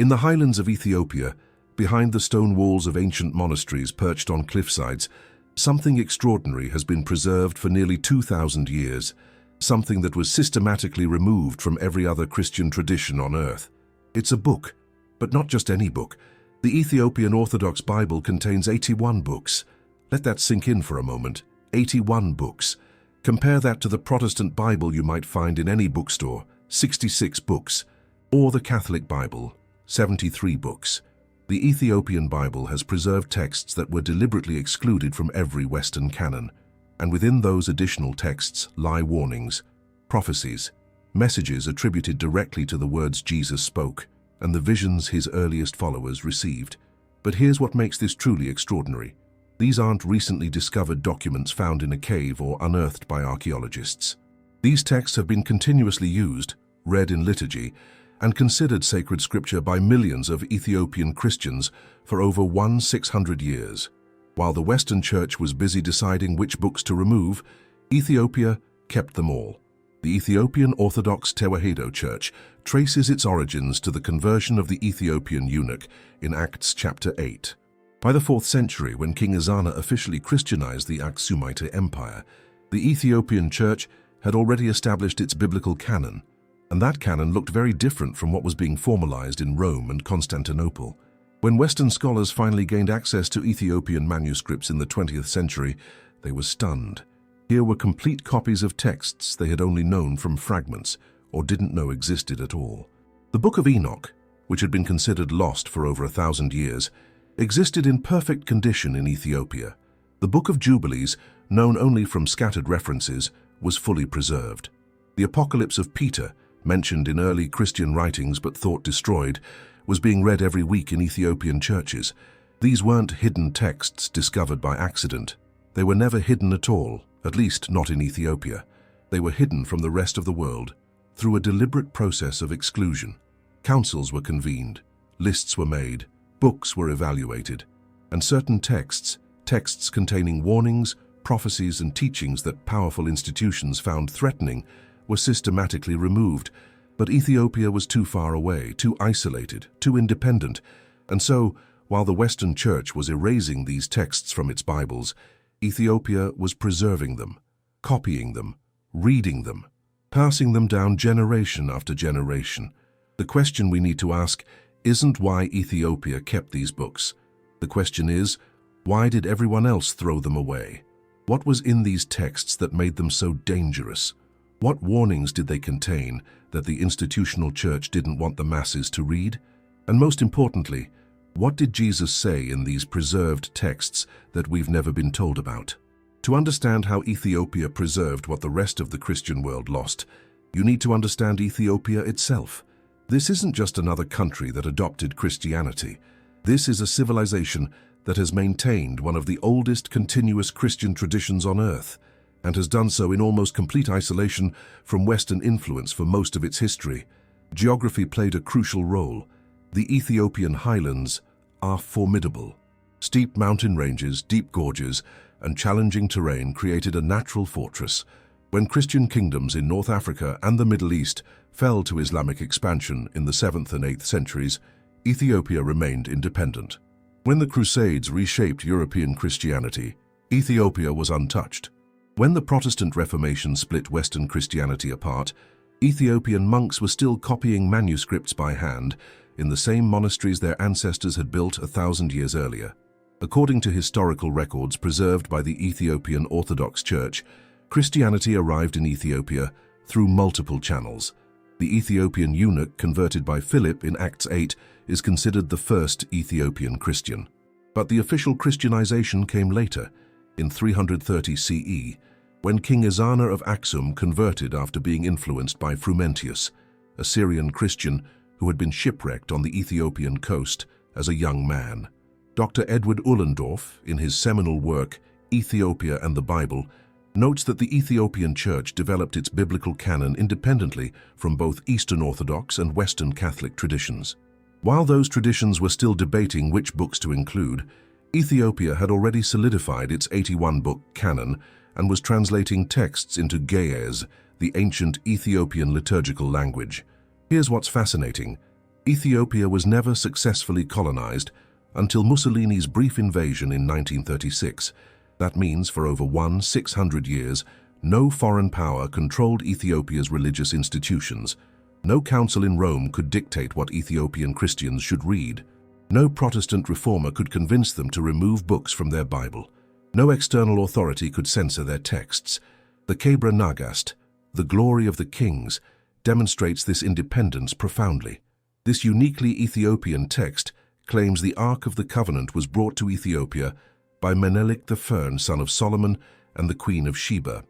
In the highlands of Ethiopia, behind the stone walls of ancient monasteries perched on cliffsides, something extraordinary has been preserved for nearly 2,000 years, something that was systematically removed from every other Christian tradition on earth. It's a book, but not just any book. The Ethiopian Orthodox Bible contains 81 books. Let that sink in for a moment. 81 books. Compare that to the Protestant Bible you might find in any bookstore, 66 books, or the Catholic Bible, 73 books. The Ethiopian Bible has preserved texts that were deliberately excluded from every Western canon, and within those additional texts lie warnings, prophecies, messages attributed directly to the words Jesus spoke, and the visions his earliest followers received. But here's what makes this truly extraordinary. These aren't recently discovered documents found in a cave or unearthed by archaeologists. These texts have been continuously used, read in liturgy, and considered sacred scripture by millions of Ethiopian Christians for over 1,600 years. While the Western Church was busy deciding which books to remove, Ethiopia kept them all. The Ethiopian Orthodox Tewahedo Church traces its origins to the conversion of the Ethiopian eunuch in Acts chapter 8. By the 4th century, when King Ezana officially Christianized the Aksumite Empire, the Ethiopian Church had already established its biblical canon, and that canon looked very different from what was being formalized in Rome and Constantinople. When Western scholars finally gained access to Ethiopian manuscripts in the 20th century, they were stunned. Here were complete copies of texts they had only known from fragments or didn't know existed at all. The Book of Enoch, which had been considered lost for over 1,000 years, existed in perfect condition in Ethiopia. The Book of Jubilees, known only from scattered references, was fully preserved. The Apocalypse of Peter, mentioned in early Christian writings but thought destroyed, was being read every week in Ethiopian churches. These weren't hidden texts discovered by accident. They were never hidden at all, at least not in Ethiopia. They were hidden from the rest of the world through a deliberate process of exclusion. Councils were convened, lists were made, books were evaluated, and certain texts containing warnings, prophecies, and teachings that powerful institutions found threatening, were systematically removed. But Ethiopia was too far away, too isolated, too independent, and so, while the Western Church was erasing these texts from its Bibles, Ethiopia was preserving them, copying them, reading them, passing them down generation after generation. The question we need to ask isn't why Ethiopia kept these books. The question is, why did everyone else throw them away? What was in these texts that made them so dangerous? What warnings did they contain that the institutional church didn't want the masses to read? And most importantly, what did Jesus say in these preserved texts that we've never been told about? To understand how Ethiopia preserved what the rest of the Christian world lost, you need to understand Ethiopia itself. This isn't just another country that adopted Christianity. This is a civilization that has maintained one of the oldest continuous Christian traditions on earth, and has done so in almost complete isolation from Western influence for most of its history. Geography played a crucial role. The Ethiopian highlands are formidable. Steep mountain ranges, deep gorges, and challenging terrain created a natural fortress. When Christian kingdoms in North Africa and the Middle East fell to Islamic expansion in the 7th and 8th centuries, Ethiopia remained independent. When the Crusades reshaped European Christianity, Ethiopia was untouched. When the Protestant Reformation split Western Christianity apart, Ethiopian monks were still copying manuscripts by hand in the same monasteries their ancestors had built 1,000 years earlier. According to historical records preserved by the Ethiopian Orthodox Church, Christianity arrived in Ethiopia through multiple channels. The Ethiopian eunuch converted by Philip in Acts 8 is considered the first Ethiopian Christian. But the official Christianization came later, in 330 CE, when King Ezana of Aksum converted after being influenced by Frumentius, a Syrian Christian who had been shipwrecked on the Ethiopian coast as a young man. Dr. Edward Ullendorf, in his seminal work, Ethiopia and the Bible, notes that the Ethiopian Church developed its biblical canon independently from both Eastern Orthodox and Western Catholic traditions. While those traditions were still debating which books to include, Ethiopia had already solidified its 81-book canon and was translating texts into Ge'ez, the ancient Ethiopian liturgical language. Here's what's fascinating. Ethiopia was never successfully colonized until Mussolini's brief invasion in 1936. That means for over 600 years, no foreign power controlled Ethiopia's religious institutions. No council in Rome could dictate what Ethiopian Christians should read. No Protestant reformer could convince them to remove books from their Bible. No external authority could censor their texts. The Kebra Nagast, the glory of the kings, demonstrates this independence profoundly. This uniquely Ethiopian text claims the Ark of the Covenant was brought to Ethiopia by Menelik I, son of Solomon, and the Queen of Sheba.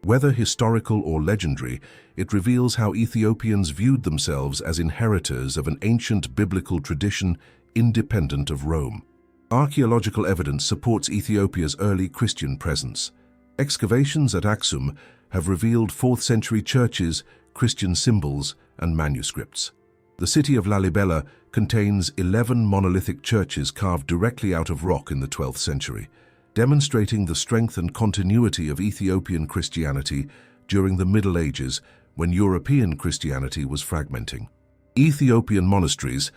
Whether historical or legendary, it reveals how Ethiopians viewed themselves as inheritors of an ancient biblical tradition independent of Rome. Archaeological evidence supports Ethiopia's early Christian presence. Excavations at Aksum have revealed 4th century churches, Christian symbols, and manuscripts. The city of Lalibela contains 11 monolithic churches carved directly out of rock in the 12th century, demonstrating the strength and continuity of Ethiopian Christianity during the Middle Ages when European Christianity was fragmenting. Ethiopian monasteries,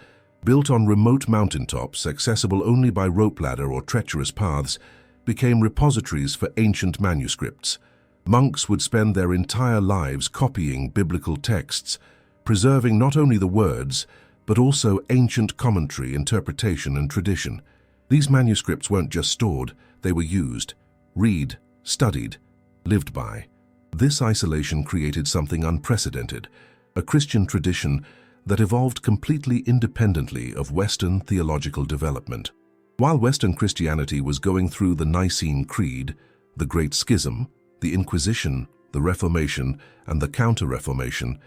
built on remote mountaintops accessible only by rope ladder or treacherous paths, became repositories for ancient manuscripts. Monks would spend their entire lives copying biblical texts, preserving not only the words, but also ancient commentary, interpretation, and tradition. These manuscripts weren't just stored, they were used, read, studied, lived by. This isolation created something unprecedented, a Christian tradition that evolved completely independently of Western theological development. While Western Christianity was going through the Nicene Creed, the Great Schism, the Inquisition, the Reformation, and the Counter-Reformation,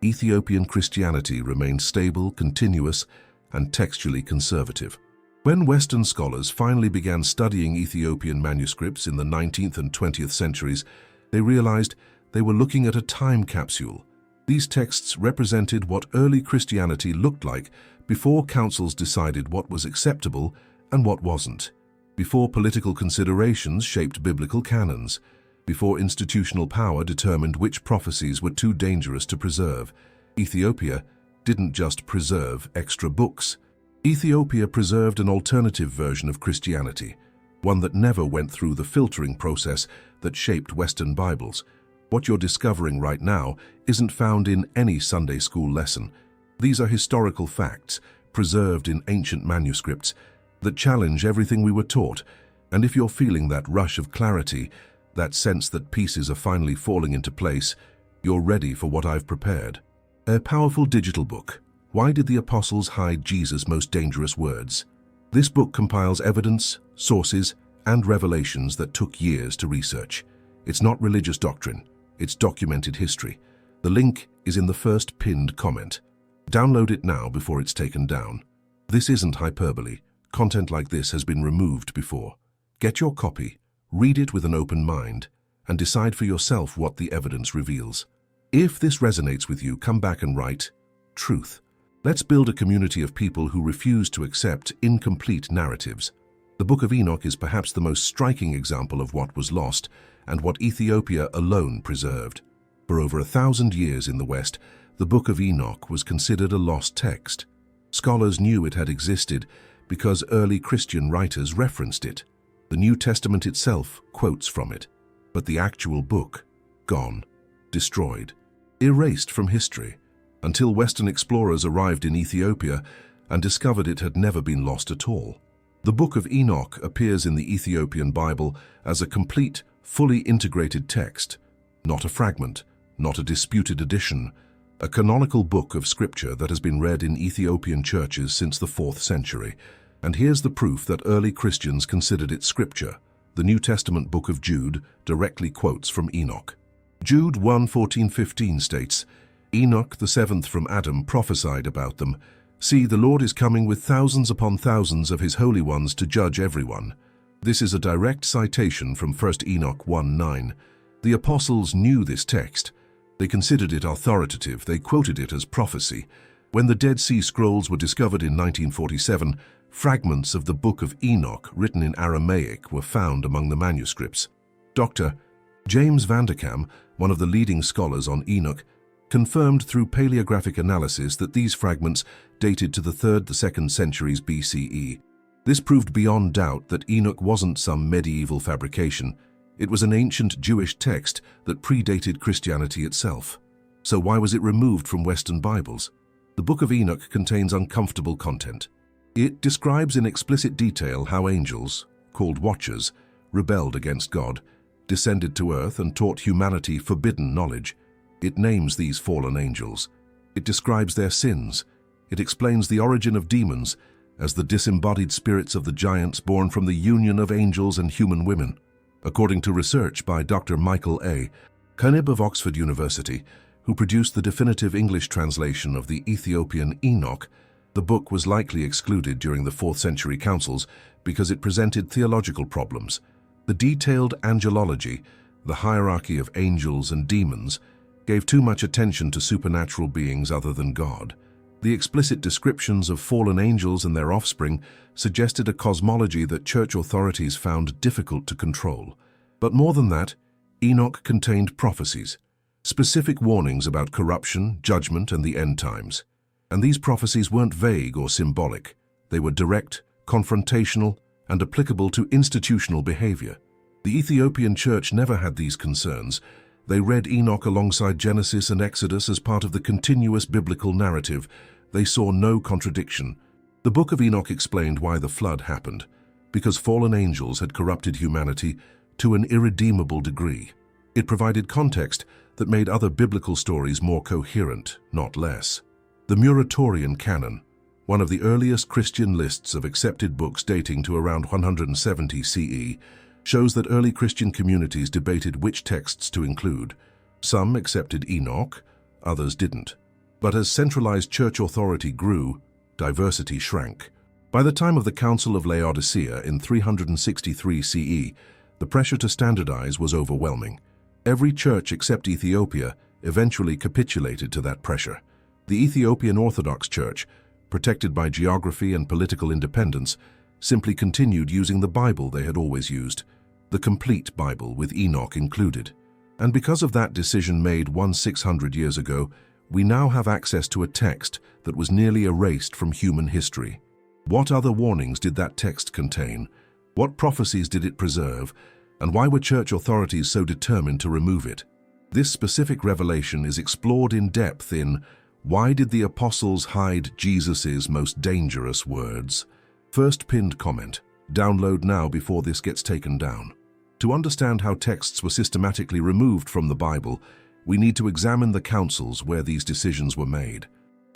Ethiopian Christianity remained stable, continuous, and textually conservative. When Western scholars finally began studying Ethiopian manuscripts in the 19th and 20th centuries, they realized they were looking at a time capsule. These texts represented what early Christianity looked like before councils decided what was acceptable and what wasn't, before political considerations shaped biblical canons, before institutional power determined which prophecies were too dangerous to preserve. Ethiopia didn't just preserve extra books. Ethiopia preserved an alternative version of Christianity, one that never went through the filtering process that shaped Western Bibles. What you're discovering right now isn't found in any Sunday school lesson. These are historical facts, preserved in ancient manuscripts, that challenge everything we were taught. And if you're feeling that rush of clarity, that sense that pieces are finally falling into place, you're ready for what I've prepared. A powerful digital book. Why did the apostles hide Jesus' most dangerous words? This book compiles evidence, sources, and revelations that took years to research. It's not religious doctrine, it's documented history. The link is in the first pinned comment. Download it now before it's taken down. This isn't hyperbole. Content like this has been removed before. Get your copy, read it with an open mind, and decide for yourself what the evidence reveals. If this resonates with you, come back and write truth. Let's build a community of people who refuse to accept incomplete narratives. The Book of Enoch is perhaps the most striking example of what was lost and what Ethiopia alone preserved. For over 1,000 years in the West, the Book of Enoch was considered a lost text. Scholars knew it had existed because early Christian writers referenced it. The New Testament itself quotes from it. But the actual book, gone, destroyed, erased from history, until Western explorers arrived in Ethiopia and discovered it had never been lost at all. The Book of Enoch appears in the Ethiopian Bible as a complete, fully integrated text, not a fragment, not a disputed edition, a canonical book of scripture that has been read in Ethiopian churches since the 4th century. And here's the proof that early Christians considered it scripture. The New Testament book of Jude directly quotes from Enoch. Jude 1:14-15 states, Enoch, the seventh from Adam, prophesied about them. See, the Lord is coming with thousands upon thousands of his holy ones to judge everyone. This is a direct citation from 1 Enoch 1:9. The apostles knew this text. They considered it authoritative. They quoted it as prophecy. When the Dead Sea Scrolls were discovered in 1947, fragments of the Book of Enoch, written in Aramaic, were found among the manuscripts. Dr. James Vanderkam, one of the leading scholars on Enoch, confirmed through paleographic analysis that these fragments dated to the 3rd to 2nd centuries BCE. This proved beyond doubt that Enoch wasn't some medieval fabrication. It was an ancient Jewish text that predated Christianity itself. So why was it removed from Western Bibles? The Book of Enoch contains uncomfortable content. It describes in explicit detail how angels, called watchers, rebelled against God, descended to earth and taught humanity forbidden knowledge. It names these fallen angels. It describes their sins. It explains the origin of demons as the disembodied spirits of the giants born from the union of angels and human women. According to research by Dr. Michael A. Koenig of Oxford University, who produced the definitive English translation of the Ethiopian Enoch, the book was likely excluded during the 4th century councils because it presented theological problems. The detailed angelology, the hierarchy of angels and demons, gave too much attention to supernatural beings other than God. The explicit descriptions of fallen angels and their offspring suggested a cosmology that church authorities found difficult to control. But more than that, Enoch contained prophecies, specific warnings about corruption, judgment, and the end times. And these prophecies weren't vague or symbolic. They were direct, confrontational, and applicable to institutional behavior. The Ethiopian church never had these concerns. They read Enoch alongside Genesis and Exodus as part of the continuous biblical narrative. They saw no contradiction. The Book of Enoch explained why the flood happened, because fallen angels had corrupted humanity to an irredeemable degree. It provided context that made other biblical stories more coherent, not less. The Muratorian canon, one of the earliest Christian lists of accepted books dating to around 170 CE, shows that early Christian communities debated which texts to include. Some accepted Enoch, others didn't. But as centralized church authority grew, diversity shrank. By the time of the Council of Laodicea in 363 CE, the pressure to standardize was overwhelming. Every church except Ethiopia eventually capitulated to that pressure. The Ethiopian Orthodox Church, protected by geography and political independence, simply continued using the Bible they had always used, the complete Bible with Enoch included. And because of that decision made 600 years ago, we now have access to a text that was nearly erased from human history. What other warnings did that text contain? What prophecies did it preserve? And why were church authorities so determined to remove it? This specific revelation is explored in depth in Why Did the Apostles Hide Jesus' Most Dangerous Words? First pinned comment. Download now before this gets taken down. To understand how texts were systematically removed from the Bible, we need to examine the councils where these decisions were made.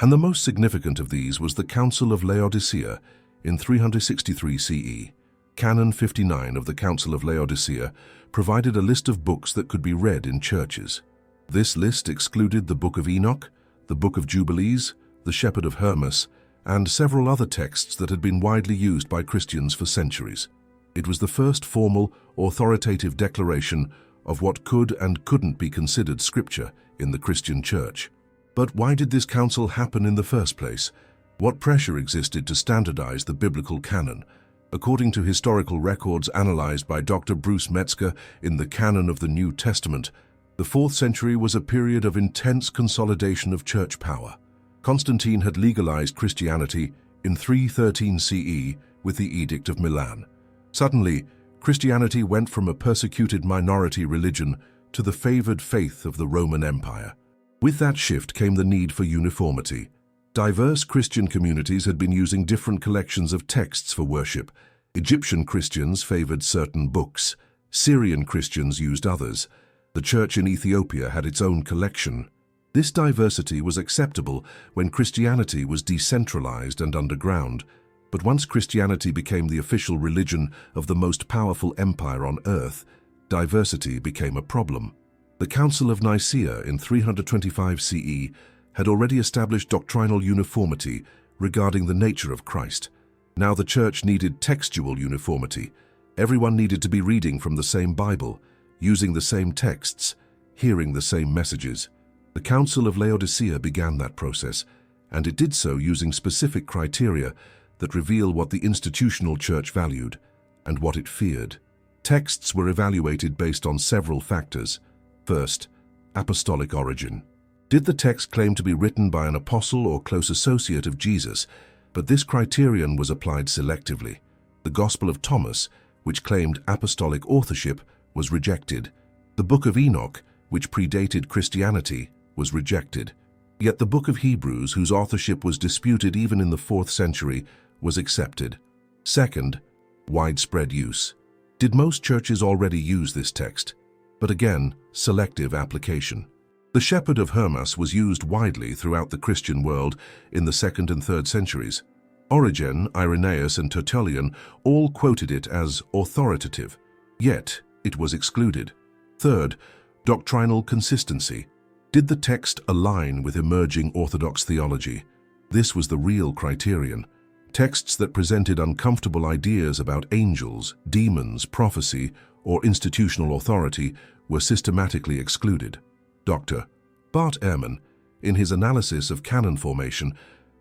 And the most significant of these was the Council of Laodicea in 363 CE. Canon 59 of the Council of Laodicea provided a list of books that could be read in churches. This list excluded the Book of Enoch, the Book of Jubilees, the Shepherd of Hermas, and several other texts that had been widely used by Christians for centuries. It was the first formal, authoritative declaration of what could and couldn't be considered scripture in the Christian church. But why did this council happen in the first place? What pressure existed to standardize the biblical canon? According to historical records analyzed by Dr. Bruce Metzger in the Canon of the New Testament, the 4th century was a period of intense consolidation of church power. Constantine had legalized Christianity in 313 CE with the Edict of Milan. Suddenly, Christianity went from a persecuted minority religion to the favored faith of the Roman Empire. With that shift came the need for uniformity. Diverse Christian communities had been using different collections of texts for worship. Egyptian Christians favored certain books. Syrian Christians used others. The church in Ethiopia had its own collection. This diversity was acceptable when Christianity was decentralized and underground. But once Christianity became the official religion of the most powerful empire on earth, diversity became a problem. The Council of Nicaea in 325 CE had already established doctrinal uniformity regarding the nature of Christ. Now the church needed textual uniformity. Everyone needed to be reading from the same Bible, using the same texts, hearing the same messages. The Council of Laodicea began that process, and it did so using specific criteria that reveal what the institutional church valued and what it feared. Texts were evaluated based on several factors. First, apostolic origin. Did the text claim to be written by an apostle or close associate of Jesus? But this criterion was applied selectively. The Gospel of Thomas, which claimed apostolic authorship, was rejected. The Book of Enoch, which predated Christianity, was rejected. Yet the Book of Hebrews, whose authorship was disputed even in the 4th century, was accepted. Second, widespread use. Did most churches already use this text? But again, selective application. The Shepherd of Hermas was used widely throughout the Christian world in the 2nd and 3rd centuries. Origen, Irenaeus, and Tertullian all quoted it as authoritative, yet it was excluded. Third, doctrinal consistency. Did the text align with emerging Orthodox theology? This was the real criterion. Texts that presented uncomfortable ideas about angels, demons, prophecy, or institutional authority were systematically excluded. Dr. Bart Ehrman, in his analysis of canon formation,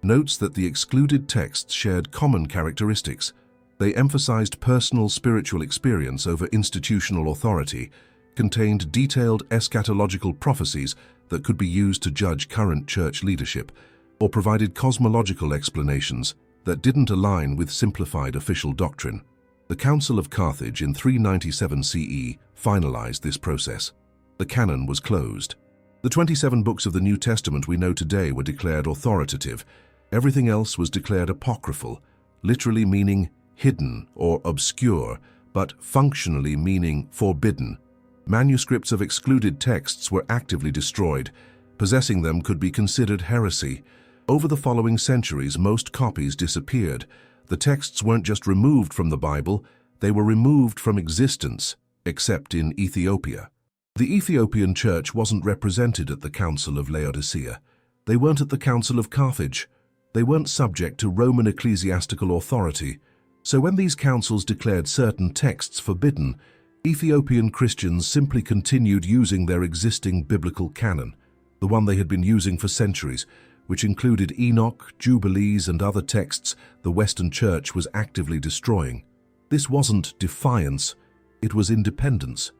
notes that the excluded texts shared common characteristics. They emphasized personal spiritual experience over institutional authority, contained detailed eschatological prophecies that could be used to judge current church leadership, or provided cosmological explanations that didn't align with simplified official doctrine. The Council of Carthage in 397 CE finalized this process. The canon was closed. The 27 books of the New Testament we know today were declared authoritative. Everything else was declared apocryphal, literally meaning hidden or obscure, but functionally meaning forbidden. Manuscripts of excluded texts were actively destroyed. Possessing them could be considered heresy. Over the following centuries, most copies disappeared. The texts weren't just removed from the Bible, they were removed from existence, except in Ethiopia. The Ethiopian church wasn't represented at the Council of Laodicea. They weren't at the Council of Carthage. They weren't subject to Roman ecclesiastical authority. So when these councils declared certain texts forbidden, Ethiopian Christians simply continued using their existing biblical canon, the one they had been using for centuries, which included Enoch, Jubilees, and other texts the Western Church was actively destroying. This wasn't defiance, it was independence.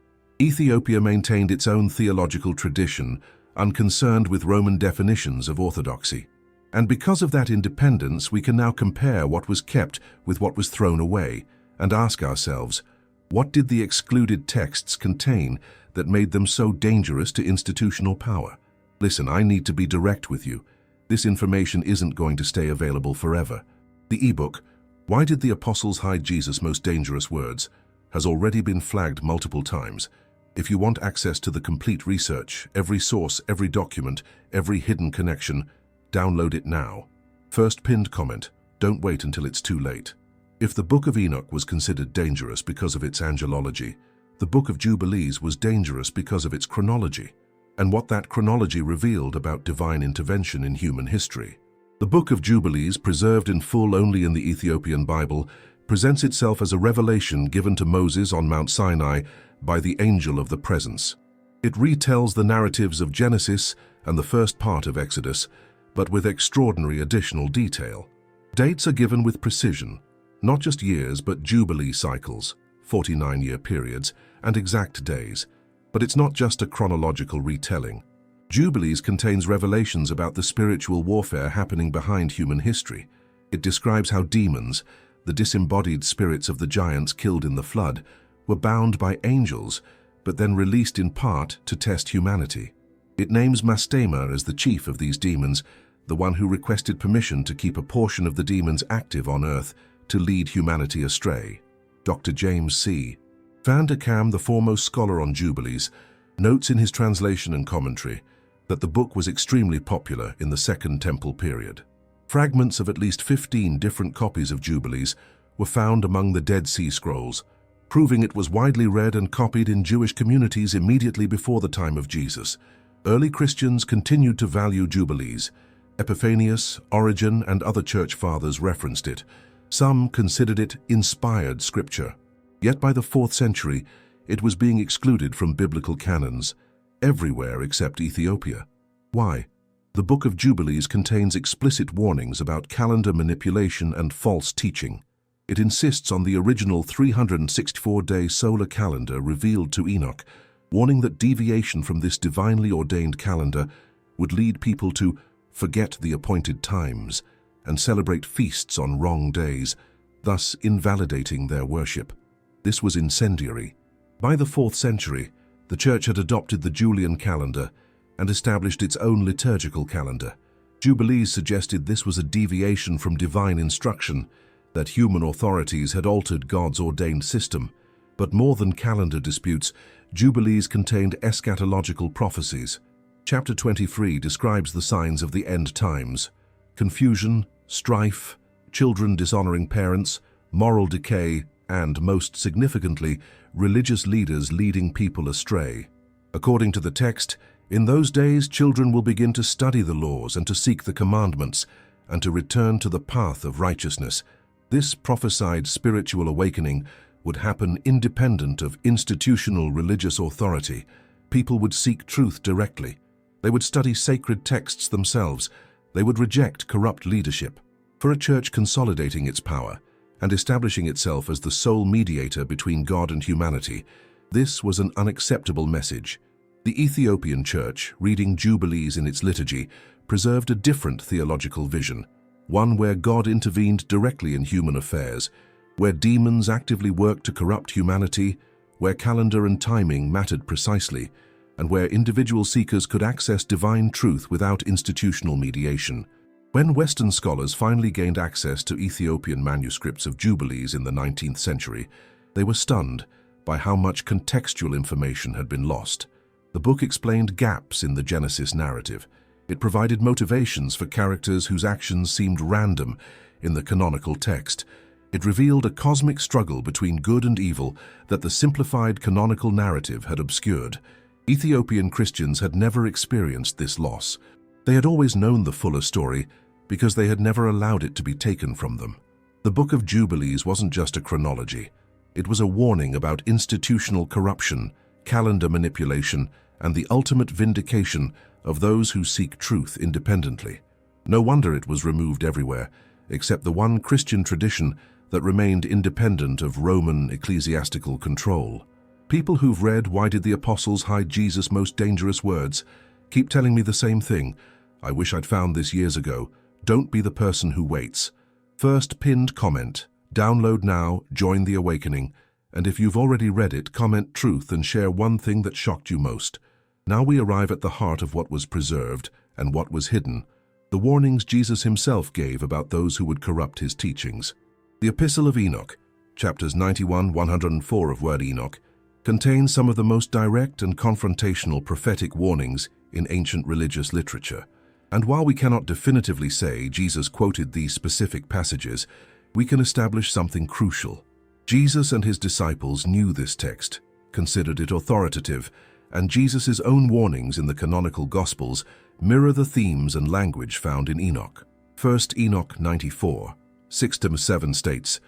Ethiopia maintained its own theological tradition, unconcerned with Roman definitions of orthodoxy. And because of that independence, we can now compare what was kept with what was thrown away, and ask ourselves, what did the excluded texts contain that made them so dangerous to institutional power? Listen, I need to be direct with you. This information isn't going to stay available forever. The ebook, Why Did the Apostles Hide Jesus' Most Dangerous Words?, has already been flagged multiple times. If you want access to the complete research, every source, every document, every hidden connection, download it now. First pinned comment, don't wait until it's too late. If the Book of Enoch was considered dangerous because of its angelology, the Book of Jubilees was dangerous because of its chronology, and what that chronology revealed about divine intervention in human history. The Book of Jubilees, preserved in full only in the Ethiopian Bible, presents itself as a revelation given to Moses on Mount Sinai by the angel of the presence. It retells the narratives of Genesis and the first part of Exodus, but with extraordinary additional detail. Dates are given with precision, not just years but Jubilee cycles, 49-year periods, and exact days. But it's not just a chronological retelling. Jubilees contains revelations about the spiritual warfare happening behind human history. It describes how demons, the disembodied spirits of the giants killed in the flood, were bound by angels, but then released in part to test humanity. It names Mastema as the chief of these demons, the one who requested permission to keep a portion of the demons active on earth to lead humanity astray. Dr. James C. Van der Kam, the foremost scholar on Jubilees, notes in his translation and commentary that the book was extremely popular in the Second Temple period. Fragments of at least 15 different copies of Jubilees were found among the Dead Sea Scrolls, proving it was widely read and copied in Jewish communities immediately before the time of Jesus. Early Christians continued to value Jubilees. Epiphanius, Origen, and other church fathers referenced it. Some considered it inspired scripture. Yet by the 4th century, it was being excluded from biblical canons, everywhere except Ethiopia. Why? The Book of Jubilees contains explicit warnings about calendar manipulation and false teaching. It insists on the original 364-day solar calendar revealed to Enoch, warning that deviation from this divinely ordained calendar would lead people to forget the appointed times and celebrate feasts on wrong days, thus invalidating their worship. This was incendiary. By the 4th century, the Church had adopted the Julian calendar and established its own liturgical calendar. Jubilees suggested this was a deviation from divine instruction, that human authorities had altered God's ordained system. But more than calendar disputes, Jubilees contained eschatological prophecies. Chapter 23 describes the signs of the end times: confusion, strife, children dishonoring parents, moral decay, and, most significantly, religious leaders leading people astray. According to the text, in those days children will begin to study the laws and to seek the commandments, and to return to the path of righteousness. This prophesied spiritual awakening would happen independent of institutional religious authority. People would seek truth directly. They would study sacred texts themselves. They would reject corrupt leadership. For a church consolidating its power and establishing itself as the sole mediator between God and humanity, this was an unacceptable message. The Ethiopian Church, reading Jubilees in its liturgy, preserved a different theological vision, one where God intervened directly in human affairs, where demons actively worked to corrupt humanity, where calendar and timing mattered precisely, and where individual seekers could access divine truth without institutional mediation. When Western scholars finally gained access to Ethiopian manuscripts of Jubilees in the 19th century, they were stunned by how much contextual information had been lost. The book explained gaps in the Genesis narrative. It provided motivations for characters whose actions seemed random in the canonical text. It revealed a cosmic struggle between good and evil that the simplified canonical narrative had obscured. Ethiopian Christians had never experienced this loss. They had always known the fuller story because they had never allowed it to be taken from them. The Book of Jubilees wasn't just a chronology. It was a warning about institutional corruption, calendar manipulation, and the ultimate vindication of those who seek truth independently. No wonder it was removed everywhere, except the one Christian tradition that remained independent of Roman ecclesiastical control. People who've read Why Did the Apostles Hide Jesus' Most Dangerous Words keep telling me the same thing. I wish I'd found this years ago. Don't be the person who waits. First pinned comment. Download now, join the awakening, and if you've already read it, comment truth and share one thing that shocked you most. Now we arrive at the heart of what was preserved and what was hidden, the warnings Jesus himself gave about those who would corrupt his teachings. The Epistle of Enoch, chapters 91-104 of Word Enoch, contains some of the most direct and confrontational prophetic warnings in ancient religious literature. And while we cannot definitively say Jesus quoted these specific passages, we can establish something crucial. Jesus and his disciples knew this text, considered it authoritative, and Jesus' own warnings in the canonical Gospels mirror the themes and language found in Enoch. 1 Enoch 94, 6-7 states,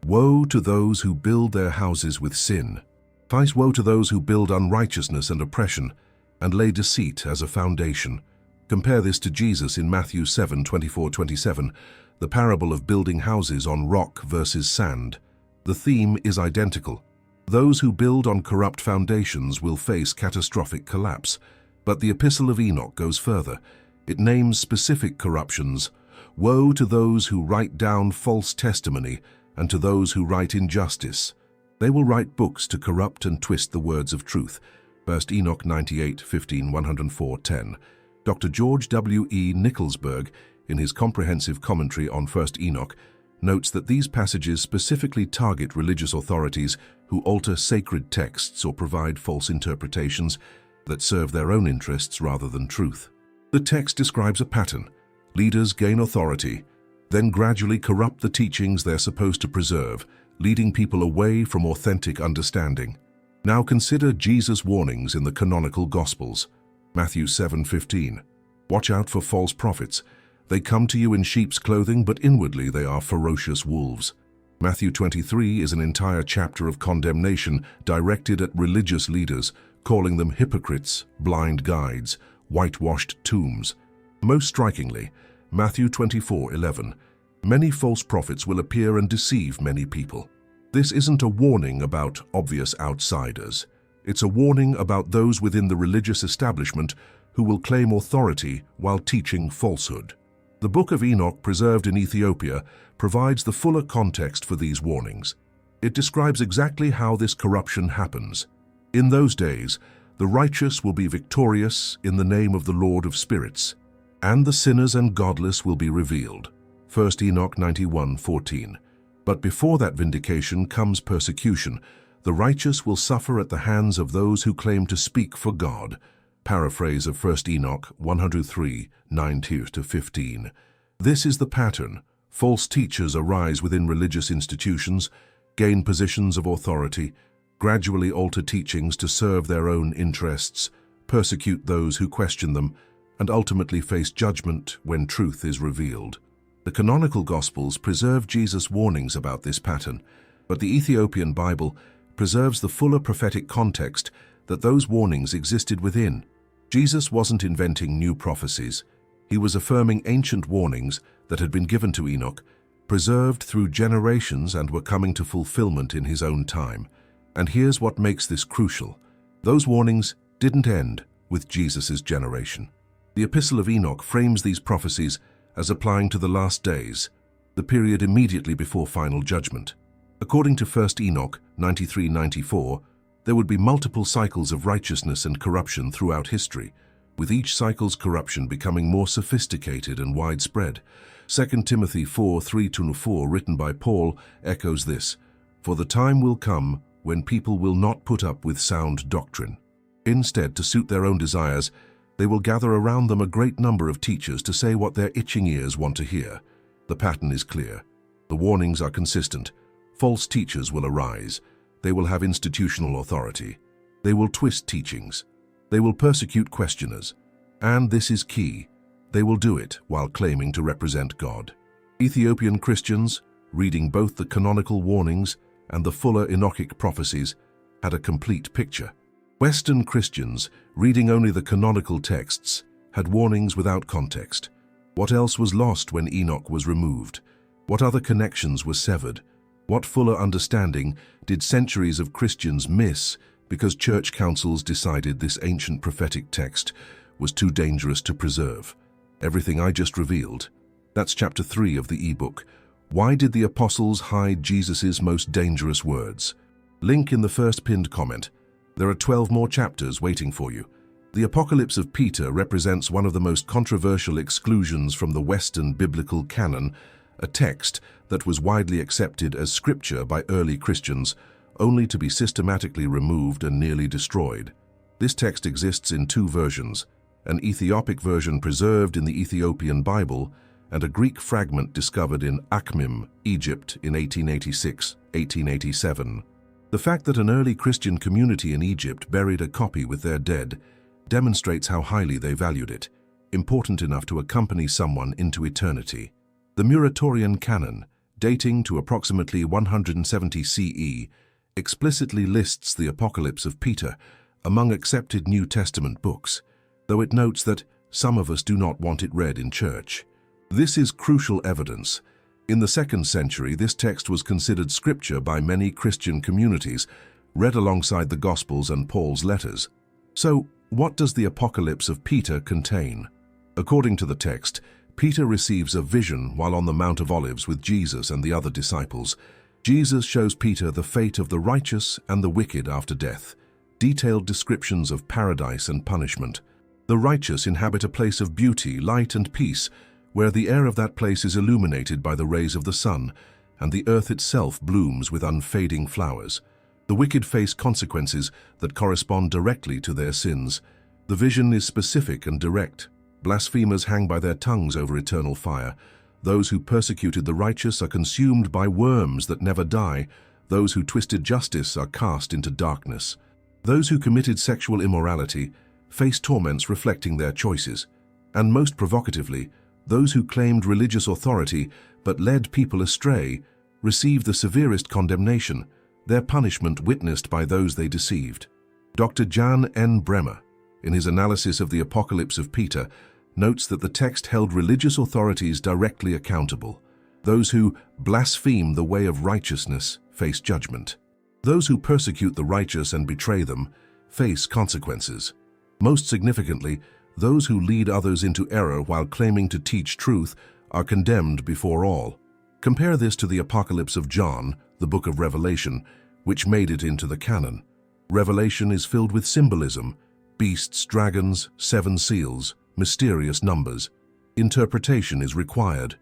"Woe to those who build their houses with sin. Thrice woe to those who build unrighteousness and oppression, and lay deceit as a foundation." Compare this to Jesus in Matthew 7:24-27, the parable of building houses on rock versus sand. The theme is identical. Those who build on corrupt foundations will face catastrophic collapse. But the Epistle of Enoch goes further. It names specific corruptions. Woe to those who write down false testimony and to those who write injustice. They will write books to corrupt and twist the words of truth. 1 Enoch 98:15-104-10. Dr. George W. E. Nicholsberg, in his comprehensive commentary on 1 Enoch, notes that these passages specifically target religious authorities who alter sacred texts or provide false interpretations that serve their own interests rather than truth. The text describes a pattern. Leaders gain authority, then gradually corrupt the teachings they're supposed to preserve, leading people away from authentic understanding. Now consider Jesus' warnings in the canonical Gospels. Matthew 7:15. Watch out for false prophets. They come to you in sheep's clothing, but inwardly they are ferocious wolves. Matthew 23 is an entire chapter of condemnation directed at religious leaders, calling them hypocrites, blind guides, whitewashed tombs. Most strikingly, Matthew 24:11. Many false prophets will appear and deceive many people. This isn't a warning about obvious outsiders. It's a warning about those within the religious establishment who will claim authority while teaching falsehood. The Book of Enoch, preserved in Ethiopia, provides the fuller context for these warnings. It describes exactly how this corruption happens. In those days, the righteous will be victorious in the name of the Lord of spirits, and the sinners and godless will be revealed. 1 Enoch 91:14. But before that vindication comes persecution. The righteous will suffer at the hands of those who claim to speak for God. Paraphrase of 1 Enoch 103:9-15. This is the pattern. False teachers arise within religious institutions, gain positions of authority, gradually alter teachings to serve their own interests, persecute those who question them, and ultimately face judgment when truth is revealed. The canonical Gospels preserve Jesus' warnings about this pattern, but the Ethiopian Bible preserves the fuller prophetic context that those warnings existed within. Jesus wasn't inventing new prophecies. He was affirming ancient warnings that had been given to Enoch, preserved through generations and were coming to fulfillment in his own time. And here's what makes this crucial. Those warnings didn't end with Jesus' generation. The Epistle of Enoch frames these prophecies as applying to the last days, the period immediately before final judgment. According to 1 Enoch 93:94, there would be multiple cycles of righteousness and corruption throughout history, with each cycle's corruption becoming more sophisticated and widespread. 2 Timothy 4:3-4, written by Paul, echoes this: "For the time will come when people will not put up with sound doctrine. Instead, to suit their own desires, they will gather around them a great number of teachers to say what their itching ears want to hear." The pattern is clear. The warnings are consistent. False teachers will arise. They will have institutional authority. They will twist teachings. They will persecute questioners. And this is key, they will do it while claiming to represent God. Ethiopian Christians, reading both the canonical warnings and the fuller Enochic prophecies, had a complete picture. Western Christians, reading only the canonical texts, had warnings without context. What else was lost when Enoch was removed? What other connections were severed? What fuller understanding did centuries of Christians miss because church councils decided this ancient prophetic text was too dangerous to preserve? Everything I just revealed. That's chapter 3 of the ebook. Why did the apostles hide Jesus' most dangerous words? Link in the first pinned comment. There are 12 more chapters waiting for you. The Apocalypse of Peter represents one of the most controversial exclusions from the Western biblical canon, a text that was widely accepted as scripture by early Christians, only to be systematically removed and nearly destroyed. This text exists in two versions, an Ethiopic version preserved in the Ethiopian Bible and a Greek fragment discovered in Akhmim, Egypt in 1886-1887. The fact that an early Christian community in Egypt buried a copy with their dead demonstrates how highly they valued it, important enough to accompany someone into eternity. The Muratorian canon, dating to approximately 170 CE, explicitly lists the Apocalypse of Peter among accepted New Testament books, though it notes that some of us do not want it read in church. This is crucial evidence. In the 2nd century, this text was considered scripture by many Christian communities, read alongside the Gospels and Paul's letters. So, what does the Apocalypse of Peter contain? According to the text, Peter receives a vision while on the Mount of Olives with Jesus and the other disciples. Jesus shows Peter the fate of the righteous and the wicked after death, detailed descriptions of paradise and punishment. The righteous inhabit a place of beauty, light, and peace, where the air of that place is illuminated by the rays of the sun, and the earth itself blooms with unfading flowers. The wicked face consequences that correspond directly to their sins. The vision is specific and direct. Blasphemers hang by their tongues over eternal fire. Those who persecuted the righteous are consumed by worms that never die. Those who twisted justice are cast into darkness. Those who committed sexual immorality face torments reflecting their choices. And most provocatively, those who claimed religious authority but led people astray receive the severest condemnation, their punishment witnessed by those they deceived. Dr. Jan N. Bremer, in his analysis of the Apocalypse of Peter, notes that the text held religious authorities directly accountable. Those who blaspheme the way of righteousness face judgment. Those who persecute the righteous and betray them face consequences. Most significantly, Those who lead others into error while claiming to teach truth are condemned before all. Compare this to the Apocalypse of John, the Book of Revelation, which made it into the canon. Revelation is filled with symbolism: beasts, dragons, 7 seals, mysterious numbers. Interpretation is required.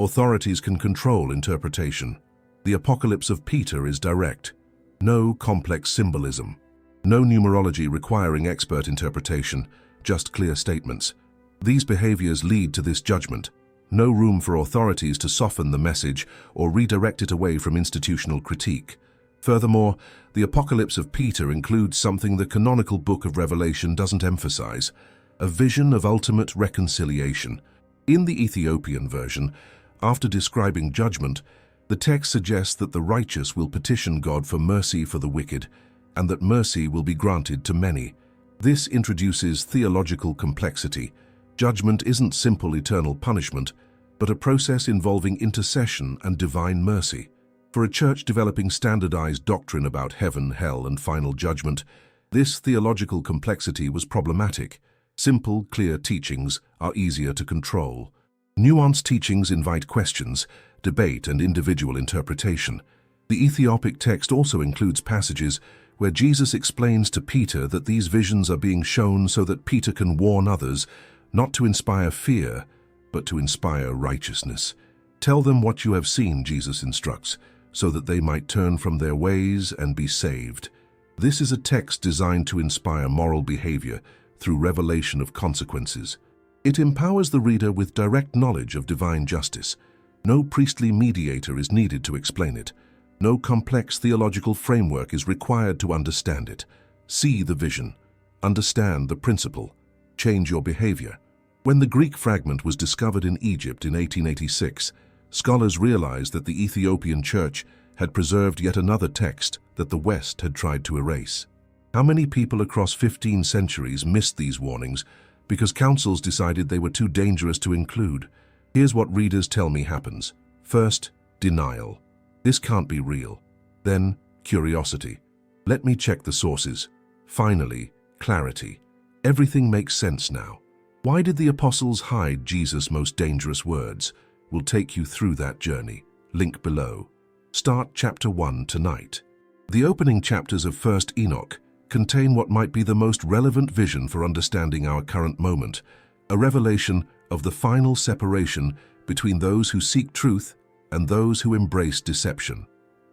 Authorities can control interpretation. The Apocalypse of Peter is direct. No complex symbolism. No numerology requiring expert interpretation, just clear statements. These behaviors lead to this judgment. No room for authorities to soften the message or redirect it away from institutional critique. Furthermore, the Apocalypse of Peter includes something the canonical Book of Revelation doesn't emphasize: a vision of ultimate reconciliation. In the Ethiopian version, after describing judgment, the text suggests that the righteous will petition God for mercy for the wicked, and that mercy will be granted to many. This introduces theological complexity. Judgment isn't simple eternal punishment, but a process involving intercession and divine mercy. For a church developing standardized doctrine about heaven, hell, and final judgment, this theological complexity was problematic. Simple, clear teachings are easier to control. Nuanced teachings invite questions, debate, and individual interpretation. The Ethiopic text also includes passages where Jesus explains to Peter that these visions are being shown so that Peter can warn others, not to inspire fear, but to inspire righteousness. Tell them what you have seen, Jesus instructs, so that they might turn from their ways and be saved. This is a text designed to inspire moral behavior through revelation of consequences. It empowers the reader with direct knowledge of divine justice. No priestly mediator is needed to explain it. No complex theological framework is required to understand it. See the vision. Understand the principle. Change your behavior. When the Greek fragment was discovered in Egypt in 1886, scholars realized that the Ethiopian Church had preserved yet another text that the West had tried to erase. How many people across 15 centuries missed these warnings because councils decided they were too dangerous to include? Here's what readers tell me happens. First, denial. This can't be real. Then, curiosity. Let me check the sources. Finally, clarity. Everything makes sense now. Why did the apostles hide Jesus' most dangerous words? We'll take you through that journey. Link below. Start chapter 1 tonight. The opening chapters of 1st Enoch contain what might be the most relevant vision for understanding our current moment, a revelation of the final separation between those who seek truth and those who embrace deception.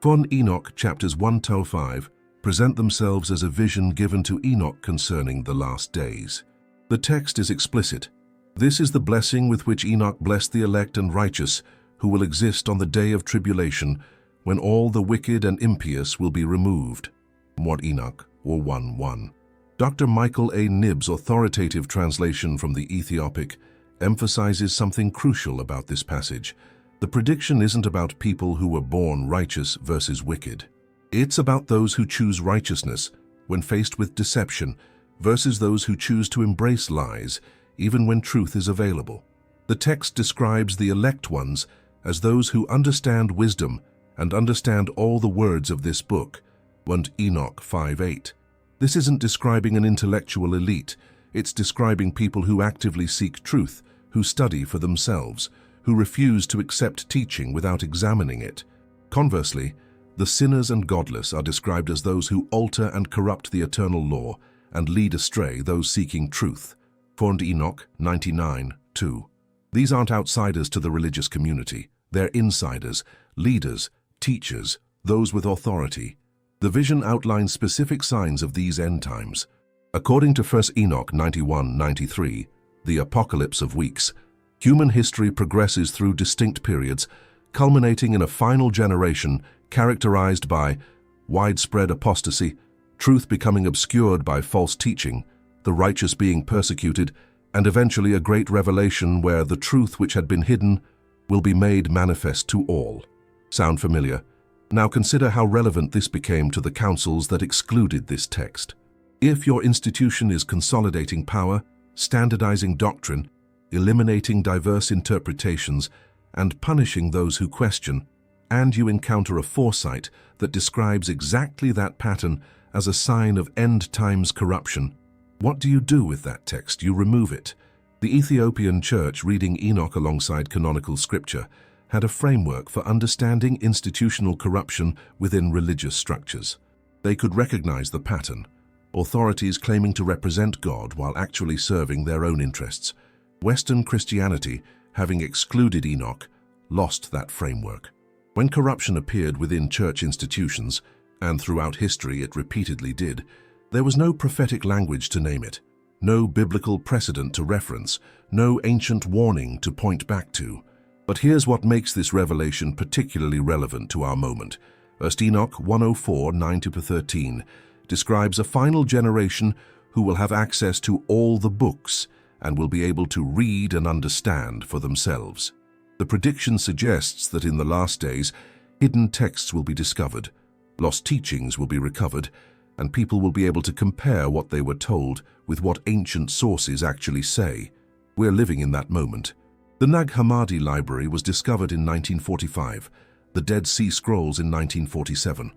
1 Enoch chapters 1-5 present themselves as a vision given to Enoch concerning the last days. The text is explicit. This is the blessing with which Enoch blessed the elect and righteous who will exist on the day of tribulation, when all the wicked and impious will be removed. 1 Enoch, or 1:1. Dr. Michael A. Nibb's authoritative translation from the Ethiopic emphasizes something crucial about this passage. The prediction isn't about people who were born righteous versus wicked. It's about those who choose righteousness when faced with deception versus those who choose to embrace lies even when truth is available. The text describes the elect ones as those who understand wisdom and understand all the words of this book. 1 Enoch 5:8. This isn't describing an intellectual elite. It's describing people who actively seek truth, who study for themselves, who refuse to accept teaching without examining it. Conversely, the sinners and godless are described as those who alter and corrupt the eternal law and lead astray those seeking truth. 1 Enoch 99:2. These aren't outsiders to the religious community. They're insiders, leaders, teachers, those with authority. The vision outlines specific signs of these end times. According to 1 Enoch 91:93, the apocalypse of weeks, human history progresses through distinct periods, culminating in a final generation characterized by widespread apostasy, truth becoming obscured by false teaching, the righteous being persecuted, and eventually a great revelation where the truth which had been hidden will be made manifest to all. Sound familiar? Now consider how relevant this became to the councils that excluded this text. If your institution is consolidating power, standardizing doctrine, eliminating diverse interpretations, and punishing those who question, and you encounter a foresight that describes exactly that pattern as a sign of end times corruption, What do you do with that text? You remove it. The Ethiopian church, reading Enoch alongside canonical scripture, had a framework for understanding institutional corruption within religious structures. They could recognize the pattern: authorities claiming to represent God while actually serving their own interests. Western Christianity, having excluded Enoch, lost that framework. When corruption appeared within church institutions, and throughout history it repeatedly did, there was no prophetic language to name it, no biblical precedent to reference, no ancient warning to point back to. But here's what makes this revelation particularly relevant to our moment. 1 Enoch 1:04, 9-13 describes a final generation who will have access to all the books and will be able to read and understand for themselves. The prediction suggests that in the last days, hidden texts will be discovered, lost teachings will be recovered, and people will be able to compare what they were told with what ancient sources actually say. We're living in that moment. The Nag Hammadi Library was discovered in 1945, the Dead Sea Scrolls in 1947.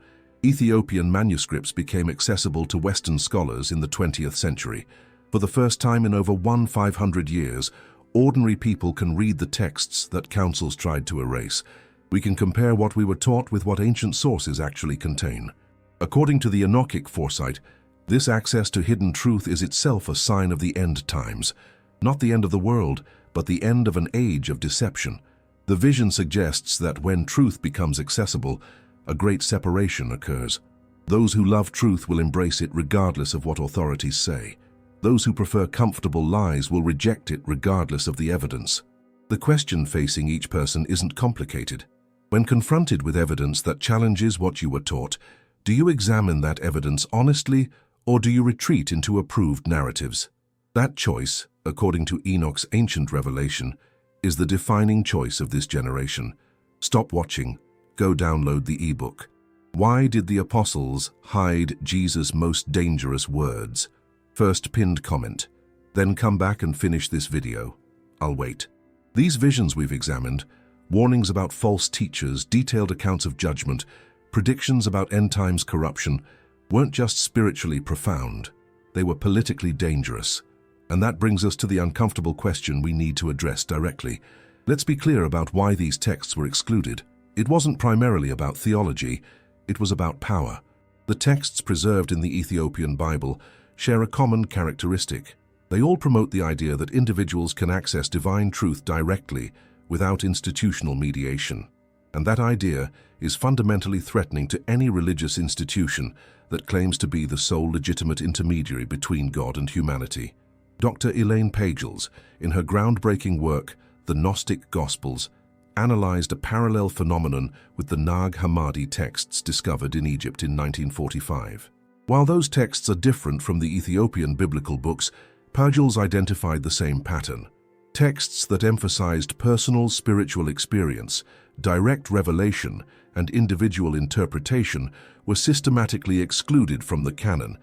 Ethiopian manuscripts became accessible to Western scholars in the 20th century. For the first time in over 500 years, ordinary people can read the texts that councils tried to erase. We can compare what we were taught with what ancient sources actually contain. According to the Enochic foresight, this access to hidden truth is itself a sign of the end times, not the end of the world, but the end of an age of deception. The vision suggests that when truth becomes accessible, a great separation occurs. Those who love truth will embrace it regardless of what authorities say. Those who prefer comfortable lies will reject it regardless of the evidence. The question facing each person isn't complicated. When confronted with evidence that challenges what you were taught, do you examine that evidence honestly, or do you retreat into approved narratives? That choice, according to Enoch's ancient revelation, is the defining choice of this generation. Stop watching. Go download the ebook. Why did the apostles hide Jesus' most dangerous words? First pinned comment. Then come back and finish this video. I'll wait. These visions we've examined, warnings about false teachers, detailed accounts of judgment, predictions about end times corruption, weren't just spiritually profound. They were politically dangerous. And that brings us to the uncomfortable question we need to address directly. Let's be clear about why these texts were excluded. It wasn't primarily about theology, it was about power. The texts preserved in the Ethiopian Bible share a common characteristic. They all promote the idea that individuals can access divine truth directly without institutional mediation. And that idea is fundamentally threatening to any religious institution that claims to be the sole legitimate intermediary between God and humanity. Dr. Elaine Pagels, in her groundbreaking work, The Gnostic Gospels, analyzed a parallel phenomenon with the Nag Hammadi texts discovered in Egypt in 1945. While those texts are different from the Ethiopian biblical books, Pagels identified the same pattern. Texts that emphasized personal spiritual experience, direct revelation, and individual interpretation were systematically excluded from the canon,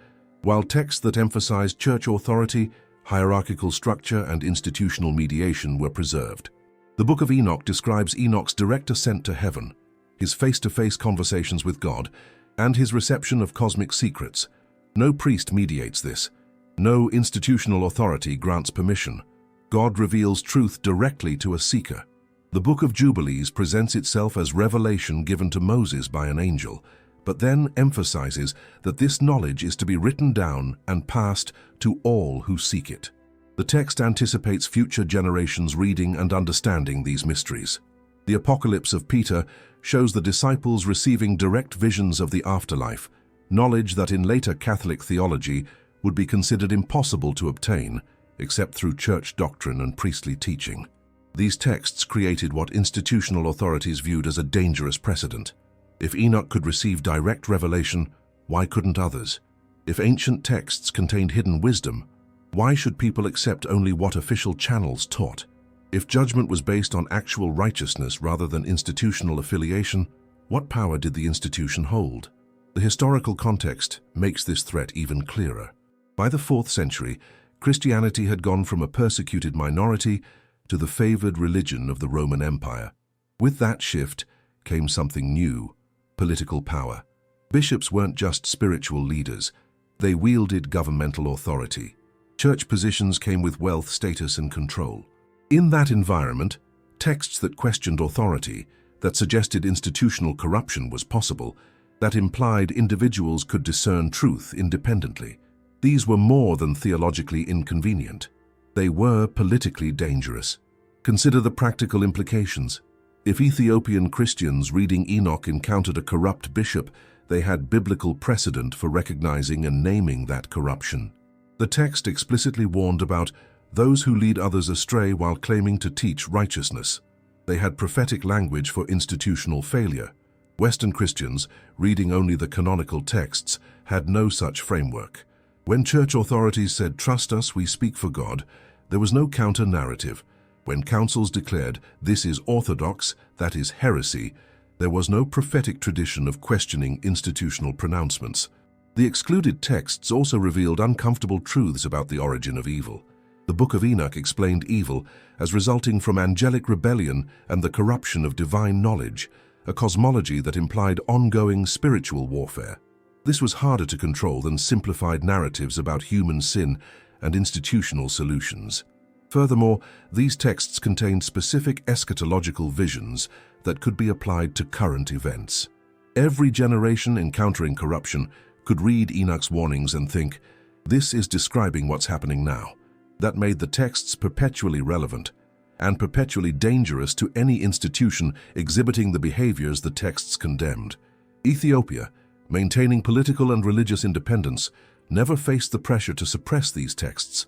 while texts that emphasized church authority, hierarchical structure, and institutional mediation were preserved. The Book of Enoch describes Enoch's direct ascent to heaven, his face-to-face conversations with God, and his reception of cosmic secrets. No priest mediates this. No institutional authority grants permission. God reveals truth directly to a seeker. The Book of Jubilees presents itself as revelation given to Moses by an angel, but then emphasizes that this knowledge is to be written down and passed to all who seek it. The text anticipates future generations reading and understanding these mysteries. The Apocalypse of Peter shows the disciples receiving direct visions of the afterlife, knowledge that in later Catholic theology would be considered impossible to obtain, except through church doctrine and priestly teaching. These texts created what institutional authorities viewed as a dangerous precedent. If Enoch could receive direct revelation, why couldn't others? If ancient texts contained hidden wisdom, why should people accept only what official channels taught? If judgment was based on actual righteousness rather than institutional affiliation, what power did the institution hold? The historical context makes this threat even clearer. By the 4th century, Christianity had gone from a persecuted minority to the favored religion of the Roman Empire. With that shift came something new: political power. Bishops weren't just spiritual leaders, they wielded governmental authority. Church positions came with wealth, status, and control. In that environment, texts that questioned authority, that suggested institutional corruption was possible, that implied individuals could discern truth independently. These were more than theologically inconvenient. They were politically dangerous. Consider the practical implications. If Ethiopian Christians reading Enoch encountered a corrupt bishop, they had biblical precedent for recognizing and naming that corruption. The text explicitly warned about those who lead others astray while claiming to teach righteousness. They had prophetic language for institutional failure. Western Christians, reading only the canonical texts, had no such framework. When church authorities said, "Trust us, we speak for God," there was no counter-narrative. When councils declared, "This is orthodox, that is heresy," there was no prophetic tradition of questioning institutional pronouncements. The excluded texts also revealed uncomfortable truths about the origin of evil. The Book of Enoch explained evil as resulting from angelic rebellion and the corruption of divine knowledge, a cosmology that implied ongoing spiritual warfare. This was harder to control than simplified narratives about human sin and institutional solutions. Furthermore, these texts contained specific eschatological visions that could be applied to current events. Every generation encountering corruption could read Enoch's warnings and think, "This is describing what's happening now." That made the texts perpetually relevant and perpetually dangerous to any institution exhibiting the behaviors the texts condemned. Ethiopia, maintaining political and religious independence, never faced the pressure to suppress these texts.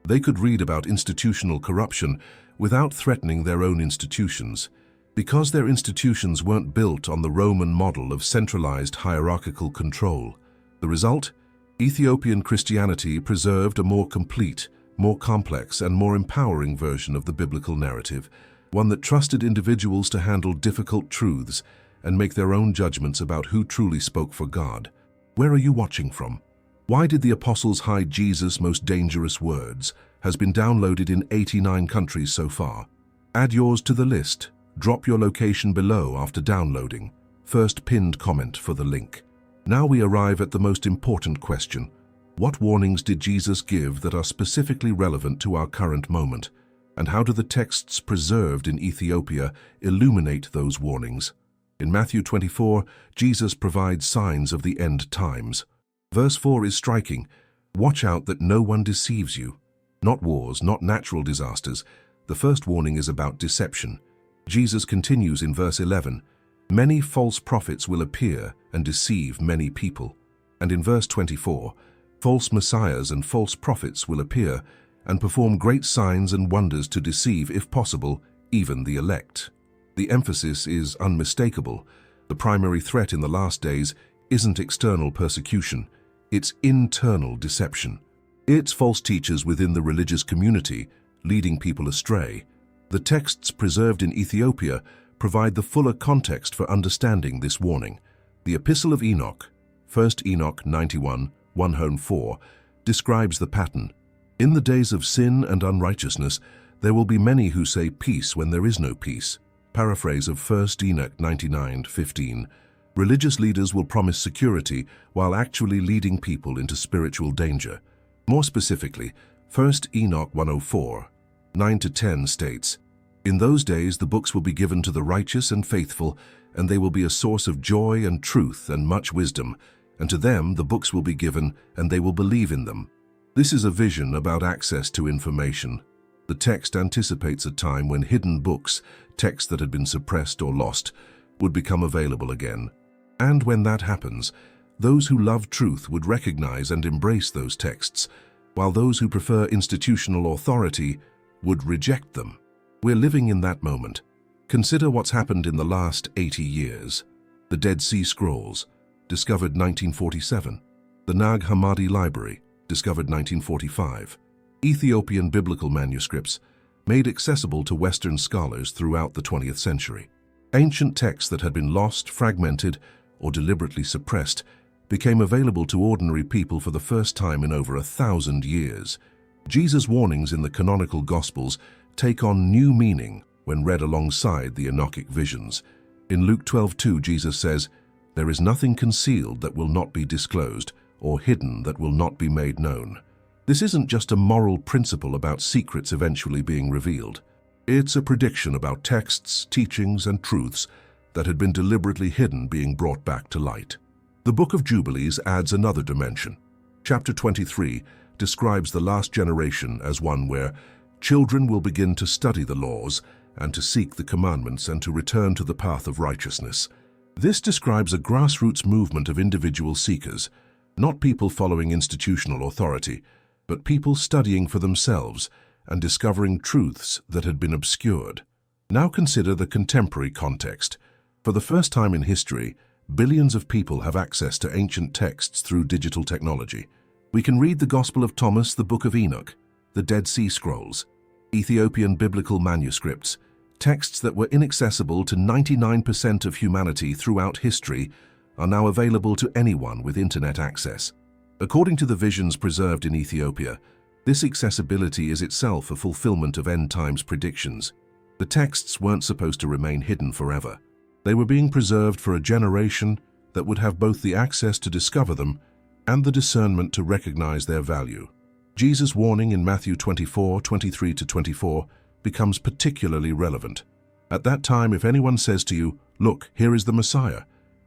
They could read about institutional corruption without threatening their own institutions. Because their institutions weren't built on the Roman model of centralized hierarchical control. The result? Ethiopian Christianity preserved a more complete, more complex, and more empowering version of the biblical narrative, one that trusted individuals to handle difficult truths and make their own judgments about who truly spoke for God. Where are you watching from? Why Did the Apostles Hide Jesus' Most Dangerous Words? Has been downloaded in 89 countries so far. Add yours to the list. Drop your location below after downloading. First pinned comment for the link. Now we arrive at the most important question. What warnings did Jesus give that are specifically relevant to our current moment? And how do the texts preserved in Ethiopia illuminate those warnings? In Matthew 24, Jesus provides signs of the end times. Verse 4 is striking. Watch out that no one deceives you. Not wars, not natural disasters. The first warning is about deception. Jesus continues in verse 11, "Many false prophets will appear and deceive many people." And in verse 24, "False messiahs and false prophets will appear and perform great signs and wonders to deceive, if possible, even the elect." The emphasis is unmistakable. The primary threat in the last days isn't external persecution, it's internal deception. It's false teachers within the religious community leading people astray. The texts preserved in Ethiopia provide the fuller context for understanding this warning. The Epistle of Enoch, 1 Enoch 91, 1-4, describes the pattern. "In the days of sin and unrighteousness, there will be many who say peace when there is no peace." Paraphrase of 1 Enoch 99:15. Religious leaders will promise security while actually leading people into spiritual danger. More specifically, 1 Enoch 104, 9-10 states, "In those days the books will be given to the righteous and faithful, and they will be a source of joy and truth and much wisdom. And to them the books will be given, and they will believe in them." This is a vision about access to information. The text anticipates a time when hidden books, texts that had been suppressed or lost, would become available again. And when that happens, those who love truth would recognize and embrace those texts, while those who prefer institutional authority would reject them. We're living in that moment. Consider what's happened in the last 80 years. The Dead Sea Scrolls, discovered 1947. The Nag Hammadi Library, discovered 1945. Ethiopian biblical manuscripts, made accessible to Western scholars throughout the 20th century. Ancient texts that had been lost, fragmented, or deliberately suppressed became available to ordinary people for the first time in over 1,000 years. Jesus' warnings in the canonical Gospels take on new meaning when read alongside the Enochic visions. In Luke 12:2, Jesus says, "There is nothing concealed that will not be disclosed, or hidden that will not be made known." This isn't just a moral principle about secrets eventually being revealed. It's a prediction about texts, teachings, and truths that had been deliberately hidden being brought back to light. The Book of Jubilees adds another dimension. Chapter 23 describes the last generation as one where children will begin to study the laws and to seek the commandments and to return to the path of righteousness. This describes a grassroots movement of individual seekers, not people following institutional authority, but people studying for themselves and discovering truths that had been obscured. Now consider the contemporary context. For the first time in history, billions of people have access to ancient texts through digital technology. We can read the Gospel of Thomas, the Book of Enoch, the Dead Sea Scrolls, Ethiopian biblical manuscripts, texts that were inaccessible to 99% of humanity throughout history are now available to anyone with internet access. According to the visions preserved in Ethiopia, this accessibility is itself a fulfillment of end times predictions. The texts weren't supposed to remain hidden forever. They were being preserved for a generation that would have both the access to discover them and the discernment to recognize their value. Jesus' warning in Matthew 24:23-24 becomes particularly relevant. At that time, if anyone says to you, "Look, here is the Messiah,"